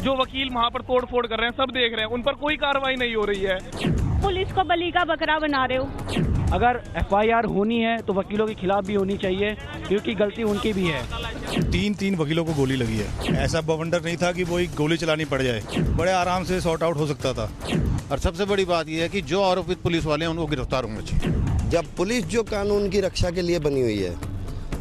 जो वकील वहाँ पर तोड़ फोड़ कर रहे हैं, सब देख रहे हैं, उन पर कोई कार्रवाई नहीं हो रही है। पुलिस को बली का बकरा बना रहे हो। अगर FIR होनी है तो वकीलों के खिलाफ भी होनी चाहिए, क्योंकि गलती उनकी भी है। 3 वकीलों को गोली लगी है। ऐसा बवंडर नहीं था कि वो गोली चलानी पड़ जाए, बड़े आराम से सॉर्ट आउट हो सकता था। और सबसे बड़ी बात यह है कि जो आरोपित पुलिस वाले हैं उनको गिरफ्तार होना चाहिए। जब पुलिस जो कानून की रक्षा के लिए बनी हुई है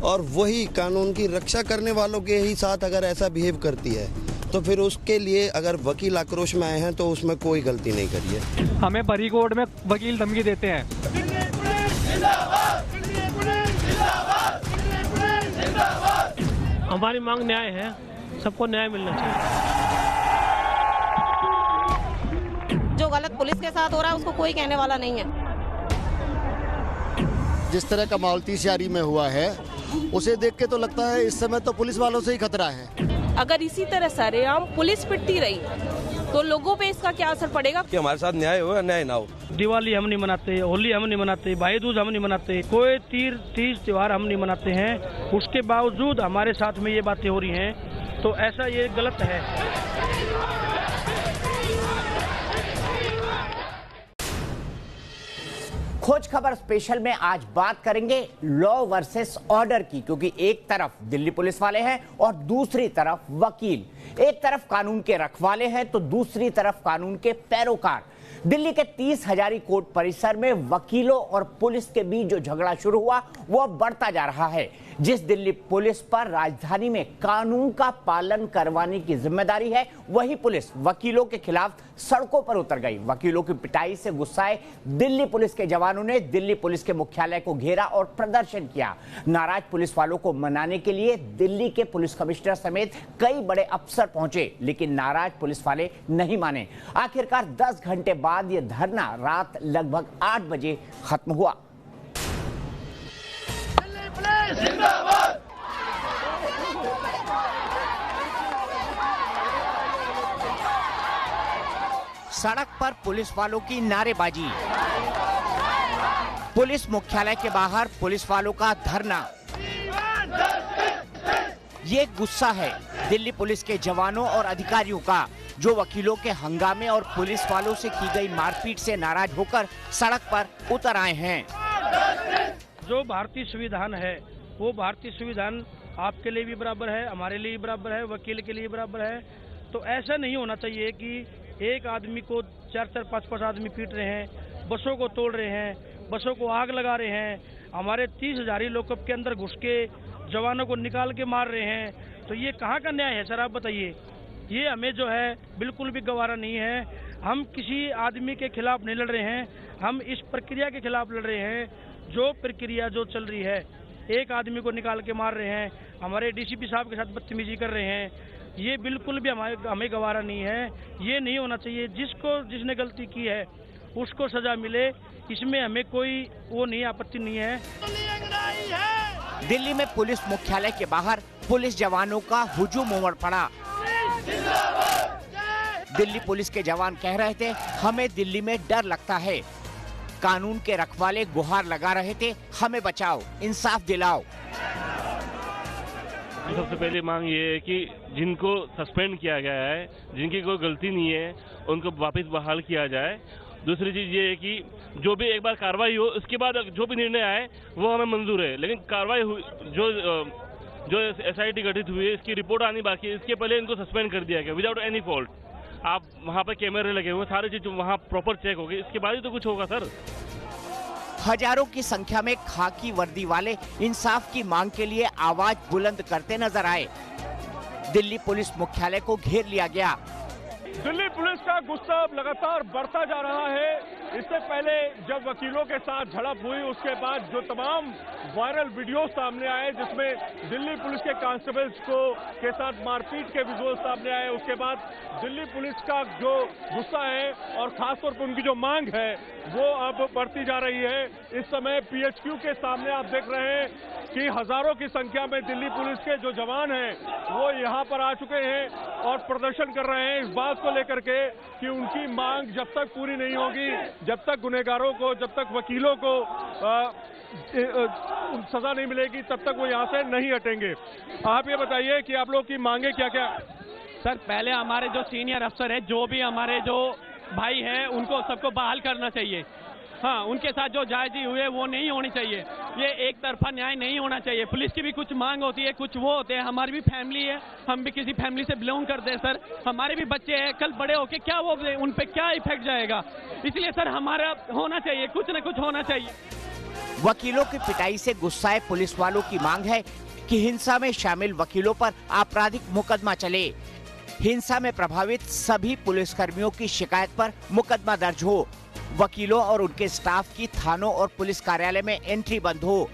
और वही कानून की रक्षा करने वालों के ही साथ अगर ऐसा बिहेव करती है, तो फिर उसके लिए अगर वकील आक्रोश में आए हैं तो उसमें कोई गलती नहीं करी है। हमें भरी कोर्ट में वकील धमकी देते हैं। हमारी मांग न्याय है, सबको न्याय मिलना चाहिए। जो गलत पुलिस के साथ हो रहा है उसको कोई कहने वाला नहीं है। जिस तरह का माहौल 30 यारी में हुआ है, उसे देख के तो लगता है इस समय तो पुलिस वालों से ही खतरा है। अगर इसी तरह सरेआम पुलिस पिटती रही तो लोगों पे इसका क्या असर पड़ेगा? कि हमारे साथ न्याय हो या न्याय ना हो। दिवाली हम नहीं मनाते, होली हम नहीं मनाते, भाई दूज हम नहीं मनाते, कोई तीज त्योहार हम नहीं मनाते हैं, उसके बावजूद हमारे साथ में ये बातें हो रही हैं, तो ऐसा ये गलत है। खोज खबर स्पेशल में आज बात करेंगे लॉ वर्सेस ऑर्डर की, क्योंकि एक तरफ दिल्ली पुलिस वाले हैं और दूसरी तरफ वकील। एक तरफ कानून के रखवाले हैं तो दूसरी तरफ कानून के पैरोकार। दिल्ली के 30 हजारी कोर्ट परिसर में वकीलों और पुलिस के बीच जो झगड़ा शुरू हुआ वो अब बढ़ता जा रहा है। जिस दिल्ली पुलिस पर राजधानी में कानून का पालन करवाने की जिम्मेदारी है, वही पुलिस वकीलों के खिलाफ सड़कों पर उतर गई। वकीलों की पिटाई से गुस्साए दिल्ली पुलिस के जवानों ने दिल्ली पुलिस के मुख्यालय को घेरा और प्रदर्शन किया। नाराज पुलिस वालों को मनाने के लिए दिल्ली के पुलिस कमिश्नर समेत कई बड़े अफसर पहुंचे, लेकिन नाराज पुलिस वाले नहीं माने। आखिरकार 10 घंटे बाद यह धरना रात लगभग 8 बजे खत्म हुआ। सड़क पर पुलिस वालों की नारेबाजी, पुलिस मुख्यालय के बाहर पुलिस वालों का धरना। ये गुस्सा है दिल्ली पुलिस के जवानों और अधिकारियों का, जो वकीलों के हंगामे और पुलिस वालों से की गई मारपीट से नाराज होकर सड़क पर उतर आए हैं। जो भारतीय संविधान है वो भारतीय संविधान आपके लिए भी बराबर है, हमारे लिए भी बराबर है, वकील के लिए बराबर है। तो ऐसा नहीं होना चाहिए कि एक आदमी को 4-4, 5-5 आदमी पीट रहे हैं, बसों को तोड़ रहे हैं, बसों को आग लगा रहे हैं, हमारे 30 हजारी लॉकअप के अंदर घुस के जवानों को निकाल के मार रहे हैं। तो ये कहाँ का न्याय है सर, आप बताइए। ये हमें जो है बिल्कुल भी गवारा नहीं है। हम किसी आदमी के खिलाफ नहीं लड़ रहे हैं, हम इस प्रक्रिया के खिलाफ लड़ रहे हैं। जो प्रक्रिया जो चल रही है, एक आदमी को निकाल के मार रहे हैं, हमारे DCP साहब के साथ बदतमीजी कर रहे हैं, ये बिल्कुल भी हमें गवारा नहीं है। ये नहीं होना चाहिए। जिसने गलती की है उसको सजा मिले, इसमें हमें कोई वो नहीं, आपत्ति नहीं है। दिल्ली में पुलिस मुख्यालय के बाहर पुलिस जवानों का हुजूम उमड़ पड़ा। दिल्ली पुलिस के जवान कह रहे थे, हमें दिल्ली में डर लगता है। कानून के रखवाले गुहार लगा रहे थे, हमें बचाओ, इंसाफ दिलाओ। सबसे पहली मांग ये है कि जिनको सस्पेंड किया गया है, जिनकी कोई गलती नहीं है, उनको वापस बहाल किया जाए। दूसरी चीज ये है कि जो भी एक बार कार्रवाई हो, उसके बाद जो भी निर्णय आए वो हमें मंजूर है, लेकिन कार्रवाई जो SIT गठित हुई है, इसकी रिपोर्ट आनी बाकी है, इसके पहले इनको सस्पेंड कर दिया गया विदाउट एनी फॉल्ट। आप वहाँ पर कैमरे लगे हुए, सारी चीज वहाँ प्रॉपर चेक होगी, इसके बाद ही तो कुछ होगा सर। हजारों की संख्या में खाकी वर्दी वाले इंसाफ की मांग के लिए आवाज बुलंद करते नजर आए। दिल्ली पुलिस मुख्यालय को घेर लिया गया। दिल्ली पुलिस का गुस्सा अब लगातार बढ़ता जा रहा है। इससे पहले जब वकीलों के साथ झड़प हुई, उसके बाद जो तमाम वायरल वीडियो सामने आए जिसमें दिल्ली पुलिस के कांस्टेबल्स के साथ मारपीट के विजुअल सामने आए, उसके बाद दिल्ली पुलिस का जो गुस्सा है और खासतौर पर उनकी जो मांग है वो अब बढ़ती जा रही है। इस समय PHQ के सामने आप देख रहे हैं कि हजारों की संख्या में दिल्ली पुलिस के जो जवान हैं वो यहाँ पर आ चुके हैं और प्रदर्शन कर रहे हैं इस बात को लेकर के कि उनकी मांग जब तक पूरी नहीं होगी, जब तक गुनहगारों को, जब तक वकीलों को सजा नहीं मिलेगी, तब तक वो यहाँ से नहीं हटेंगे। आप ये बताइए कि आप लोग की मांगे क्या क्या? सर पहले हमारे जो सीनियर अफसर है, जो भी हमारे जो भाई हैं, उनको सबको बहाल करना चाहिए। हाँ, उनके साथ जो जायजी हुए वो नहीं होनी चाहिए। ये एक तरफा न्याय नहीं होना चाहिए। पुलिस की भी कुछ मांग होती है, कुछ वो होते हैं। हमारी भी फैमिली है, हम भी किसी फैमिली से बिलोंग करते हैं सर। हमारे भी बच्चे हैं, कल बड़े होके क्या वो उन पे क्या इफेक्ट जाएगा। इसलिए सर हमारा होना चाहिए, कुछ न कुछ होना चाहिए। वकीलों की पिटाई से गुस्साए पुलिस वालों की मांग है कि हिंसा में शामिल वकीलों पर आपराधिक मुकदमा चले। हिंसा में प्रभावित सभी पुलिसकर्मियों की शिकायत पर मुकदमा दर्ज हो। वकीलों और उनके स्टाफ की थानों और पुलिस कार्यालय में एंट्री बंद हो।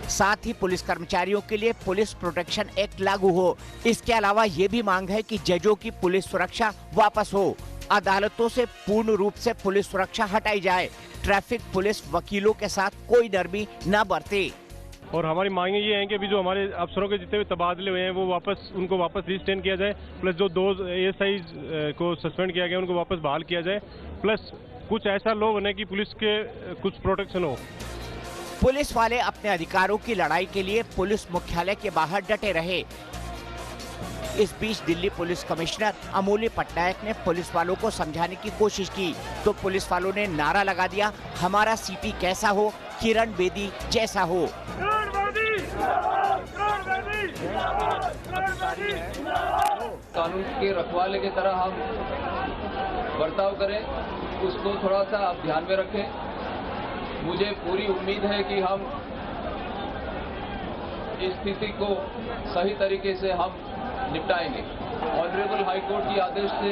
साथ ही पुलिस कर्मचारियों के लिए पुलिस प्रोटेक्शन एक्ट लागू हो। इसके अलावा ये भी मांग है कि जजों की पुलिस सुरक्षा वापस हो। अदालतों से पूर्ण रूप से पुलिस सुरक्षा हटाई जाए। ट्रैफिक पुलिस वकीलों के साथ कोई नरमी न बरते। और हमारी मांगे ये हैं कि अभी जो हमारे अफसरों के जितने भी तबादले हुए हैं वो उनको वापस रिस्टेन किया जाए। प्लस जो 2 ASI को सस्पेंड किया गया उनको वापस बहाल किया जाए। प्लस कुछ ऐसा लॉ बने कि पुलिस के कुछ प्रोटेक्शन हो। पुलिस वाले अपने अधिकारों की लड़ाई के लिए पुलिस मुख्यालय के बाहर डटे रहे। इस बीच दिल्ली पुलिस कमिश्नर अमूल्य पटनायक ने पुलिस वालों को समझाने की कोशिश की तो पुलिस वालों ने नारा लगा दिया, हमारा CP कैसा हो, किरण बेदी जैसा हो। कानून के रखवाले की तरह हम बर्ताव करें, उसको थोड़ा सा आप ध्यान में रखें। मुझे पूरी उम्मीद है कि हम इस स्थिति को सही तरीके से हम निपटाएंगे। ऑनरेबल हाई कोर्ट की आदेश से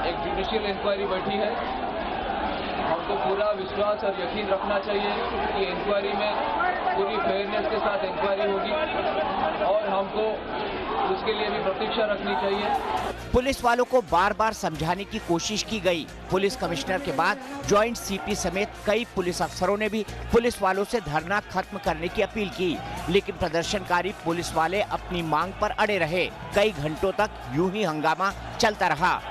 एक जुडिशियल इंक्वायरी बैठी है। हमको पूरा विश्वास और यकीन रखना चाहिए कि इंक्वायरी में पूरी फेयरनेस के साथ इंक्वायरी होगी और हमको उसके लिए भी प्रतीक्षा रखनी चाहिए। पुलिस वालों को बार बार समझाने की कोशिश की गई। पुलिस कमिश्नर के बाद जॉइंट CP समेत कई पुलिस अफसरों ने भी पुलिस वालों से धरना खत्म करने की अपील की, लेकिन प्रदर्शनकारी पुलिस वाले अपनी मांग पर अड़े रहे। कई घंटों तक यूं ही हंगामा चलता रहा।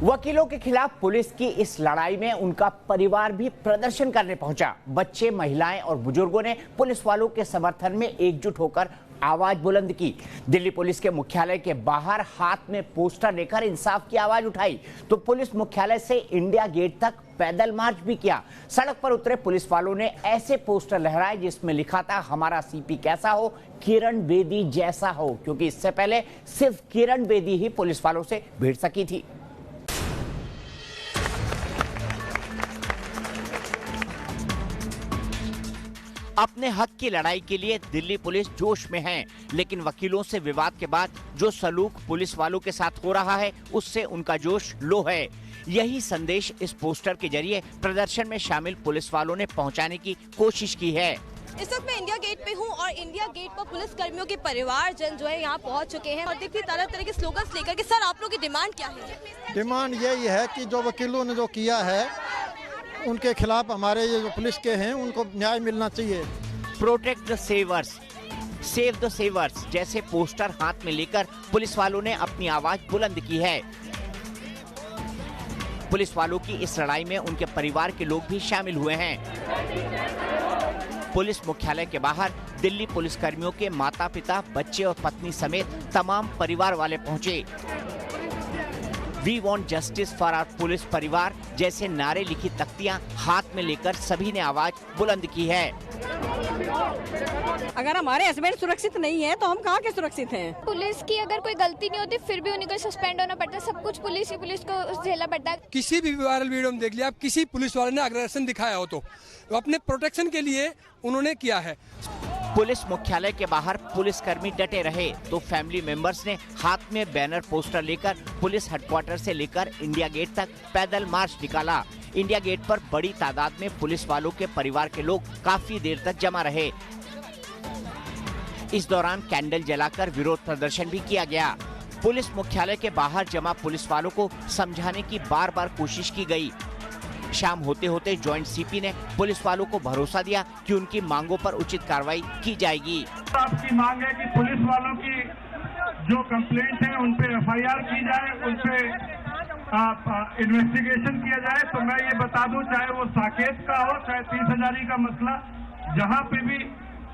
वकीलों के खिलाफ पुलिस की इस लड़ाई में उनका परिवार भी प्रदर्शन करने पहुंचा। बच्चे, महिलाएं और बुजुर्गों ने पुलिस वालों के समर्थन में एकजुट होकर आवाज बुलंद की। दिल्ली पुलिस के मुख्यालय के बाहर हाथ में पोस्टर लेकर इंसाफ की आवाज उठाई तो पुलिस मुख्यालय से इंडिया गेट तक पैदल मार्च भी किया। सड़क पर उतरे पुलिस वालों ने ऐसे पोस्टर लहराए जिसमें लिखा था, हमारा CP कैसा हो, किरण बेदी जैसा हो, क्योंकि इससे पहले सिर्फ किरण बेदी ही पुलिस वालों से भिड़ सकी थी। अपने हक की लड़ाई के लिए दिल्ली पुलिस जोश में है, लेकिन वकीलों से विवाद के बाद जो सलूक पुलिस वालों के साथ हो रहा है उससे उनका जोश लो है। यही संदेश इस पोस्टर के जरिए प्रदर्शन में शामिल पुलिस वालों ने पहुंचाने की कोशिश की है। इस वक्त मैं इंडिया गेट पे हूँ और इंडिया गेट पर पुलिस कर्मियों के परिवार जन जो है यहाँ पहुँच चुके हैं और देखिए तरह तरह के स्लोगन्स लेकर के। सर, आप लोग की डिमांड क्या है? डिमांड यही है कि जो वकीलों ने जो किया है उनके खिलाफ हमारे ये जो पुलिस के हैं उनको न्याय मिलना चाहिए। प्रोटेक्ट द सेवर्स, सेव द सेवर्स जैसे पोस्टर हाथ में लेकर पुलिस वालों ने अपनी आवाज बुलंद की है। पुलिस वालों की इस लड़ाई में उनके परिवार के लोग भी शामिल हुए हैं। पुलिस मुख्यालय के बाहर दिल्ली पुलिस कर्मियों के माता पिता, बच्चे और पत्नी समेत तमाम परिवार वाले पहुंचे। We want justice for our police परिवार जैसे नारे लिखी तख्तियां हाथ में लेकर सभी ने आवाज बुलंद की है। अगर हमारे हस्बैंड सुरक्षित नहीं है तो हम कहाँ के सुरक्षित हैं? पुलिस की अगर कोई गलती नहीं होती फिर भी उन्हीं को सस्पेंड होना पड़ता है। सब कुछ पुलिस को झेलना पड़ता है। किसी भी वायरल वीडियो में देख लिया आप, किसी पुलिस वाले ने अग्रेशन दिखाया हो तो अपने प्रोटेक्शन के लिए उन्होंने किया है। पुलिस मुख्यालय के बाहर पुलिसकर्मी डटे रहे तो फैमिली मेंबर्स ने हाथ में बैनर पोस्टर लेकर पुलिस हेडक्वार्टर से लेकर इंडिया गेट तक पैदल मार्च निकाला। इंडिया गेट पर बड़ी तादाद में पुलिस वालों के परिवार के लोग काफी देर तक जमा रहे। इस दौरान कैंडल जलाकर विरोध प्रदर्शन भी किया गया। पुलिस मुख्यालय के बाहर जमा पुलिस वालों को समझाने की बार बार कोशिश की गई। शाम होते होते जॉइंट CP ने पुलिस वालों को भरोसा दिया कि उनकी मांगों पर उचित कार्रवाई की जाएगी। आपकी मांग है कि पुलिस वालों की जो कंप्लेंट है उन पे FIR की जाए, उन पे इन्वेस्टिगेशन किया जाए। तो मैं ये बता दूं, चाहे वो साकेत का हो, चाहे 30,000 का मसला, जहां पे भी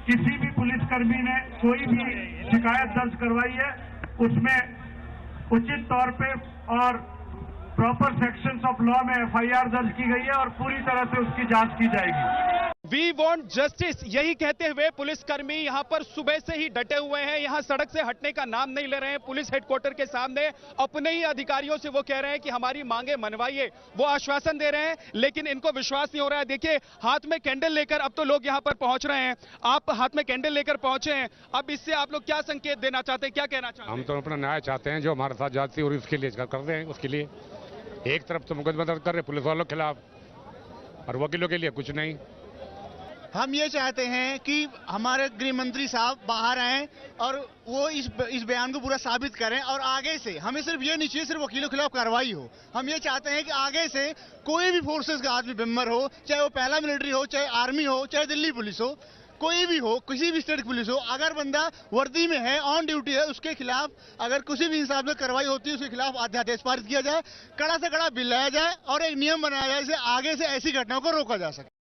किसी भी पुलिसकर्मी ने कोई भी शिकायत दर्ज करवाई है उसमें उचित तौर पे और प्रॉपर सेक्शंस ऑफ लॉ में एफआईआर दर्ज की गई है और पूरी तरह से उसकी जांच की जाएगी। वी वांट जस्टिस, यही कहते हुए पुलिसकर्मी यहां पर सुबह से ही डटे हुए हैं। यहां सड़क से हटने का नाम नहीं ले रहे हैं। पुलिस हेडक्वार्टर के सामने अपने ही अधिकारियों से वो कह रहे हैं कि हमारी मांगे मनवाइए, वो आश्वासन दे रहे हैं, लेकिन इनको विश्वास नहीं हो रहा है। देखिए, हाथ में कैंडल लेकर अब तो लोग यहां पर पहुंच रहे हैं। आप हाथ में कैंडल लेकर पहुंचे हैं, अब इससे आप लोग क्या संकेत देना चाहते हैं, क्या कहना चाहते हैं? हम तो अपना न्याय चाहते हैं, जो हमारे साथ जाती है और उसके लिए कर रहे हैं। उसके लिए एक तरफ तो मुकदमा दर्ज कर रहे पुलिस वालों के खिलाफ और वकीलों के लिए कुछ नहीं। हम ये चाहते हैं कि हमारे गृह मंत्री साहब बाहर आएं और वो इस बयान को पूरा साबित करें और आगे से हमें सिर्फ ये नहीं चाहिए सिर्फ वकीलों के खिलाफ कार्रवाई हो। हम ये चाहते हैं कि आगे से कोई भी फोर्सेस का आदमी मेंबर हो, चाहे वो पहला मिलिट्री हो, चाहे आर्मी हो, चाहे दिल्ली पुलिस हो, कोई भी हो, किसी भी स्टेट पुलिस हो, अगर बंदा वर्दी में है, ऑन ड्यूटी है, उसके खिलाफ अगर किसी भी हिसाब से कार्रवाई होती है उसके खिलाफ अध्यादेश पारित किया जाए, कड़ा से कड़ा बिल लाया जाए और एक नियम बनाया जाए जिससे आगे से ऐसी घटनाओं को रोका जा सके।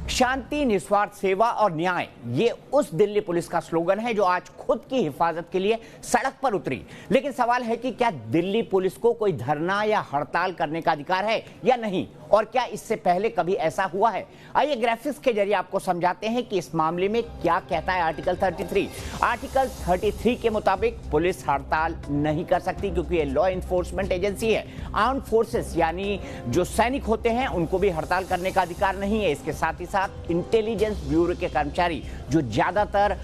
शांति, निस्वार्थ सेवा और न्याय, ये उस दिल्ली पुलिस का स्लोगन है जो आज खुद की हिफाजत के लिए सड़क पर उतरी। लेकिन सवाल है कि क्या दिल्ली पुलिस को कोई धरना या हड़ताल करने का अधिकार है या नहीं, और क्या इससे पहले कभी ऐसा हुआ है? आइए ग्राफिक्स के जरिए आपको समझाते हैं कि इस मामले में क्या कहता है आर्टिकल 33। आर्टिकल 33 के मुताबिक पुलिस हड़ताल नहीं कर सकती क्योंकि ये लॉ इन्फोर्समेंट एजेंसी है। आर्म्ड फोर्सेस यानी जो सैनिक होते हैं उनको भी हड़ताल करने का अधिकार नहीं है। इसके साथ ही साथ इंटेलिजेंस ब्यूरो के कर्मचारी जो ज्यादातर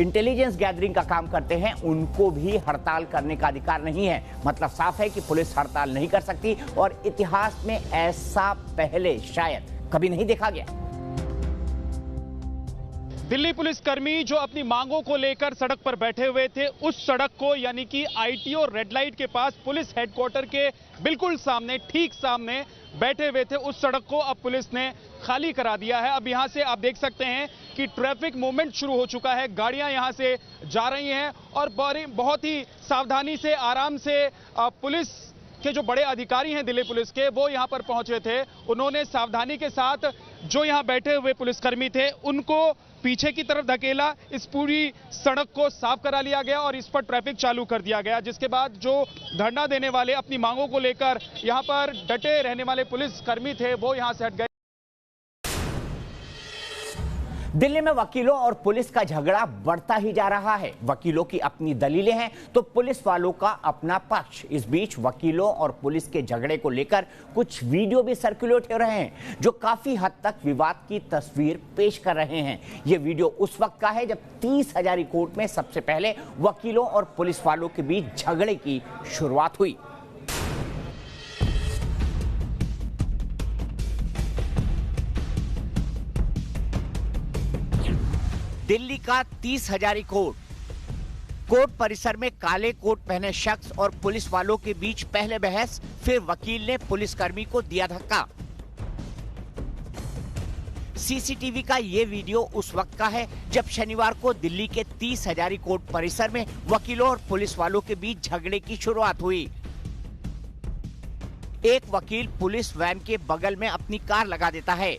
इंटेलिजेंस गैदरिंग का काम करते हैं उनको भी हड़ताल करने का अधिकार नहीं है। मतलब साफ है कि पुलिस हड़ताल नहीं कर सकती और इतिहास में ऐसा पहले शायद कभी नहीं देखा गया। दिल्ली पुलिसकर्मी जो अपनी मांगों को लेकर सड़क पर बैठे हुए थे, उस सड़क को यानी कि आईटीओ रेड लाइट के पास पुलिस हेडक्वार्टर के बिल्कुल सामने, ठीक सामने बैठे हुए थे, उस सड़क को अब पुलिस ने खाली करा दिया है। अब यहां से आप देख सकते हैं कि ट्रैफिक मूवमेंट शुरू हो चुका है, गाड़ियां यहां से जा रही हैं और बहुत ही सावधानी से, आराम से पुलिस के जो बड़े अधिकारी हैं दिल्ली पुलिस के, वो यहां पर पहुंचे थे। उन्होंने सावधानी के साथ जो यहां बैठे हुए पुलिसकर्मी थे उनको पीछे की तरफ धकेला, इस पूरी सड़क को साफ करा लिया गया और इस पर ट्रैफिक चालू कर दिया गया, जिसके बाद जो धरना देने वाले, अपनी मांगों को लेकर यहां पर डटे रहने वाले पुलिसकर्मी थे वो यहां से हट गए। दिल्ली में वकीलों और पुलिस का झगड़ा बढ़ता ही जा रहा है। वकीलों की अपनी दलीलें हैं तो पुलिस वालों का अपना पक्ष। इस बीच वकीलों और पुलिस के झगड़े को लेकर कुछ वीडियो भी सर्कुलेट हो रहे हैं जो काफी हद तक विवाद की तस्वीर पेश कर रहे हैं। ये वीडियो उस वक्त का है जब 30 हजारी कोर्ट में सबसे पहले वकीलों और पुलिस वालों के बीच झगड़े की शुरुआत हुई। दिल्ली का 30 हजारी कोर्ट परिसर में काले कोट पहने शख्स और पुलिस वालों के बीच पहले बहस, फिर वकील ने पुलिसकर्मी को दिया धक्का। सीसीटीवी का ये वीडियो उस वक्त का है जब शनिवार को दिल्ली के 30 हजारी कोर्ट परिसर में वकीलों और पुलिस वालों के बीच झगड़े की शुरुआत हुई। एक वकील पुलिस वैन के बगल में अपनी कार लगा देता है।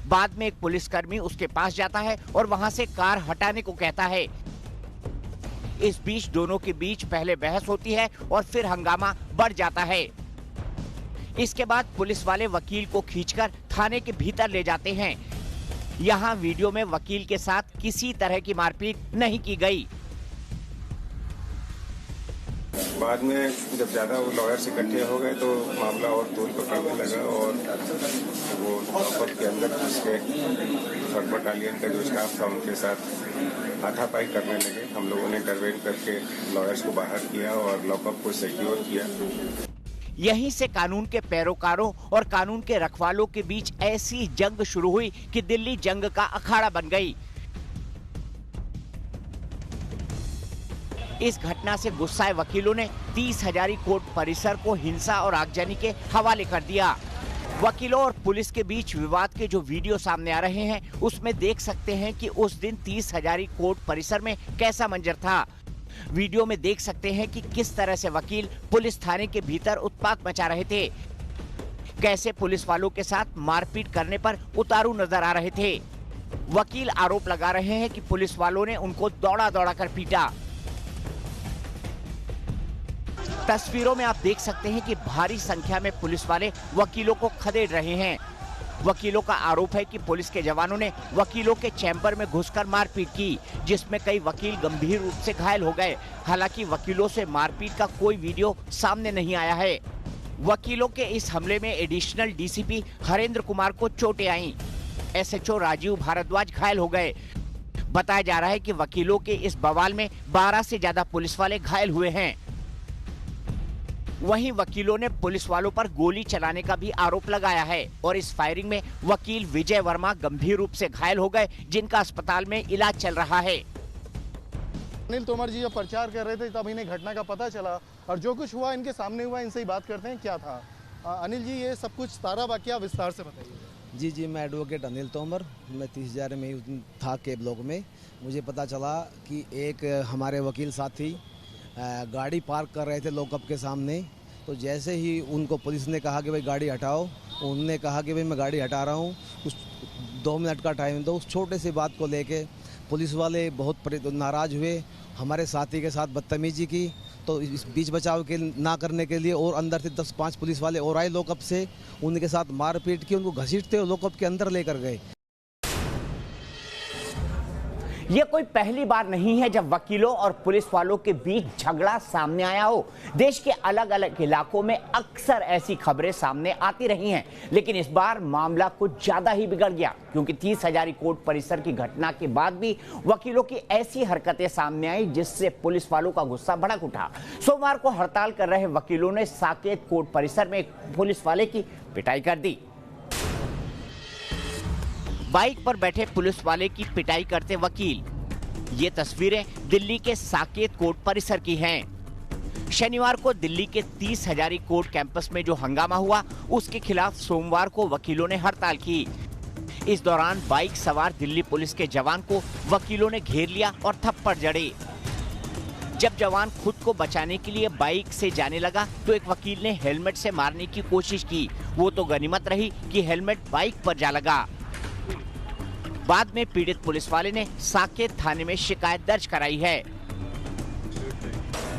बाद में एक पुलिसकर्मी उसके पास जाता है और वहां से कार हटाने को कहता है। इस बीच दोनों के बीच पहले बहस होती है और फिर हंगामा बढ़ जाता है। इसके बाद पुलिस वाले वकील को खींचकर थाने के भीतर ले जाते हैं। यहां वीडियो में वकील के साथ किसी तरह की मारपीट नहीं की गई। बाद में जब ज्यादा वो लॉयर्स इकट्ठे हो गए तो मामला और तूल पकड़ने लगा और वो लॉकअप के अंदर उसके थर्ड बटालियन का जो स्टाफ था उनके साथ हाथापाई करने लगे। हम लोगों ने इंटरवेन करके लॉयर्स को बाहर किया और लॉकअप को सिक्योर किया। यहीं से कानून के पैरोकारों और कानून के रखवालों के बीच ऐसी जंग शुरू हुई कि दिल्ली जंग का अखाड़ा बन गई। इस घटना से गुस्साए वकीलों ने 30 हजारी कोर्ट परिसर को हिंसा और आगजनी के हवाले कर दिया। वकीलों और पुलिस के बीच विवाद के जो वीडियो सामने आ रहे हैं उसमें देख सकते हैं कि उस दिन 30 हजारी कोर्ट परिसर में कैसा मंजर था। वीडियो में देख सकते हैं कि किस तरह से वकील पुलिस थाने के भीतर उत्पात मचा रहे थे। कैसे पुलिस वालों के साथ मारपीट करने पर उतारू नजर आ रहे थे। वकील आरोप लगा रहे हैं कि पुलिस वालों ने उनको दौड़ा दौड़ा कर पीटा। तस्वीरों में आप देख सकते हैं कि भारी संख्या में पुलिस वाले वकीलों को खदेड़ रहे हैं। वकीलों का आरोप है कि पुलिस के जवानों ने वकीलों के चैम्बर में घुसकर मारपीट की, जिसमें कई वकील गंभीर रूप से घायल हो गए। हालांकि वकीलों से मारपीट का कोई वीडियो सामने नहीं आया है। वकीलों के इस हमले में एडिशनल डीसीपी हरेंद्र कुमार को चोटें आईं। एसएचओ राजीव भारद्वाज घायल हो गए। बताया जा रहा है कि वकीलों के इस बवाल में 12 से ज्यादा पुलिस वाले घायल हुए हैं। वहीं वकीलों ने पुलिस वालों पर गोली चलाने का भी आरोप लगाया है और इस फायरिंग में वकील विजय वर्मा गंभीर रूप से घायल हो गए, जिनका अस्पताल में इलाज चल रहा है। अनिल तोमर जी जब प्रचार कर रहे थे तब इन्हें घटना का पता चला और जो कुछ हुआ इनके सामने हुआ, इनसे ही बात करते हैं क्या था। अनिल जी, ये सब कुछ सारा वाकया विस्तार से बताइए। जी, मैं एडवोकेट अनिल तोमर, मैं 30,000 में था के ब्लॉक में। मुझे पता चला कि एक हमारे वकील साथी गाड़ी पार्क कर रहे थे लॉकअप के सामने। तो जैसे ही उनको पुलिस ने कहा कि भाई गाड़ी हटाओ, उन्होंने कहा कि भाई मैं गाड़ी हटा रहा हूँ, उस 2 मिनट का टाइम दो। उस छोटे से बात को लेके पुलिस वाले बहुत नाराज़ हुए, हमारे साथी के साथ बदतमीजी की। तो इस बीच बचाव के ना करने के लिए और अंदर से 10-5 पुलिस वाले और आए लॉकअप से, उनके साथ मारपीट की, उनको घसीटते हुए लॉकअप के अंदर लेकर गए। ये कोई पहली बार नहीं है जब वकीलों और पुलिस वालों के बीच झगड़ा सामने आया हो। देश के अलग अलग इलाकों में अक्सर ऐसी खबरें सामने आती रही हैं, लेकिन इस बार मामला कुछ ज्यादा ही बिगड़ गया, क्योंकि 30 हजारी कोर्ट परिसर की घटना के बाद भी वकीलों की ऐसी हरकतें सामने आई जिससे पुलिस वालों का गुस्सा भड़क उठा। सोमवार को हड़ताल कर रहे वकीलों ने साकेत कोर्ट परिसर में एक पुलिस वाले की पिटाई कर दी। बाइक पर बैठे पुलिस वाले की पिटाई करते वकील। ये तस्वीरें दिल्ली के साकेत कोर्ट परिसर की हैं। शनिवार को दिल्ली के 30 हजारी कोर्ट कैंपस में जो हंगामा हुआ, उसके खिलाफ सोमवार को वकीलों ने हड़ताल की। इस दौरान बाइक सवार दिल्ली पुलिस के जवान को वकीलों ने घेर लिया और थप्पड़ जड़े। जब जवान खुद को बचाने के लिए बाइक से जाने लगा तो एक वकील ने हेलमेट से मारने की कोशिश की। वो तो गनीमत रही कि हेलमेट बाइक पर जा लगा। बाद में पीड़ित पुलिस वाले ने साकेत थाने में शिकायत दर्ज कराई है।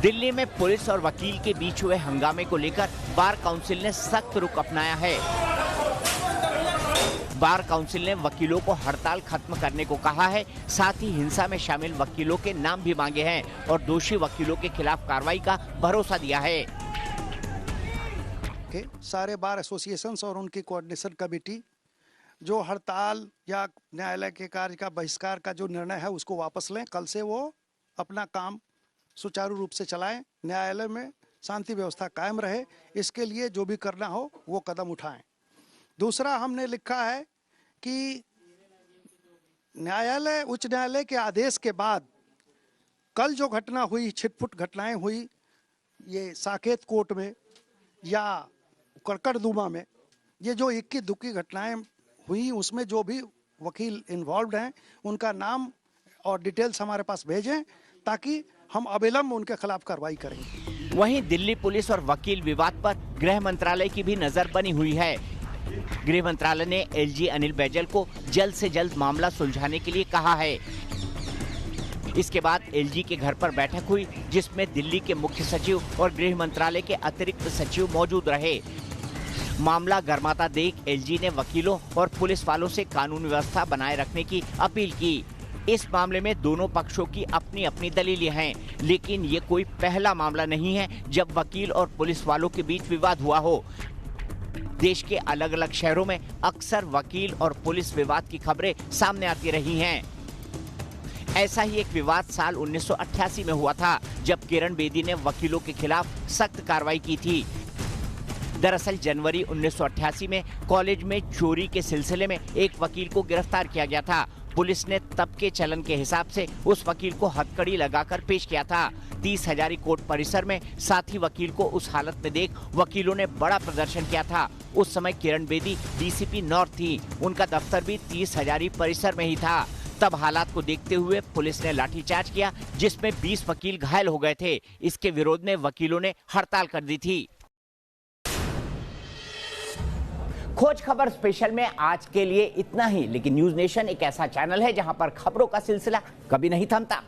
दिल्ली में पुलिस और वकील के बीच हुए हंगामे को लेकर बार काउंसिल ने सख्त रुख अपनाया है। बार काउंसिल ने वकीलों को हड़ताल खत्म करने को कहा है, साथ ही हिंसा में शामिल वकीलों के नाम भी मांगे हैं और दोषी वकीलों के खिलाफ कार्रवाई का भरोसा दिया है। सारे बार एसोसिएशंस और उनकी कोऑर्डिनेशन कमेटी जो हड़ताल या न्यायालय के कार्य का बहिष्कार का जो निर्णय है उसको वापस लें। कल से वो अपना काम सुचारू रूप से चलाएं, न्यायालय में शांति व्यवस्था कायम रहे, इसके लिए जो भी करना हो वो कदम उठाएं। दूसरा, हमने लिखा है कि न्यायालय, उच्च न्यायालय के आदेश के बाद कल जो घटना हुई, छिटपुट घटनाएं हुई, ये साकेत कोर्ट में या कड़कड़दुमा में, ये जो इक्की दुक्की घटनाएं हुई, उसमें जो भी वकील इन्वॉल्व हैं उनका नाम और डिटेल्स हमारे पास भेजें ताकि हम अविलंब उनके खिलाफ कार्रवाई करेंगे। वहीं दिल्ली पुलिस और वकील विवाद पर गृह मंत्रालय की भी नजर बनी हुई है। गृह मंत्रालय ने एलजी अनिल बैजल को जल्द से जल्द मामला सुलझाने के लिए कहा है। इसके बाद एलजी के घर पर बैठक हुई, जिसमें दिल्ली के मुख्य सचिव और गृह मंत्रालय के अतिरिक्त सचिव मौजूद रहे। मामला गर्माता देख एलजी ने वकीलों और पुलिस वालों से कानून व्यवस्था बनाए रखने की अपील की। इस मामले में दोनों पक्षों की अपनी अपनी दलीलें हैं, लेकिन ये कोई पहला मामला नहीं है जब वकील और पुलिस वालों के बीच विवाद हुआ हो। देश के अलग अलग शहरों में अक्सर वकील और पुलिस विवाद की खबरें सामने आती रही हैं। ऐसा ही एक विवाद साल 1988 में हुआ था, जब किरण बेदी ने वकीलों के खिलाफ सख्त कार्रवाई की थी। दरअसल जनवरी 1988 में कॉलेज में चोरी के सिलसिले में एक वकील को गिरफ्तार किया गया था। पुलिस ने तब के चलन के हिसाब से उस वकील को हथकड़ी लगाकर पेश किया था। 30 हजारी कोर्ट परिसर में साथी वकील को उस हालत में देख वकीलों ने बड़ा प्रदर्शन किया था। उस समय किरण बेदी डीसीपी नॉर्थ थी, उनका दफ्तर भी 30 हजारी परिसर में ही था। तब हालात को देखते हुए पुलिस ने लाठीचार्ज किया, जिसमें 20 वकील घायल हो गए थे। इसके विरोध में वकीलों ने हड़ताल कर दी थी। खोज खबर स्पेशल में आज के लिए इतना ही, लेकिन न्यूज नेशन एक ऐसा चैनल है जहां पर खबरों का सिलसिला कभी नहीं थमता।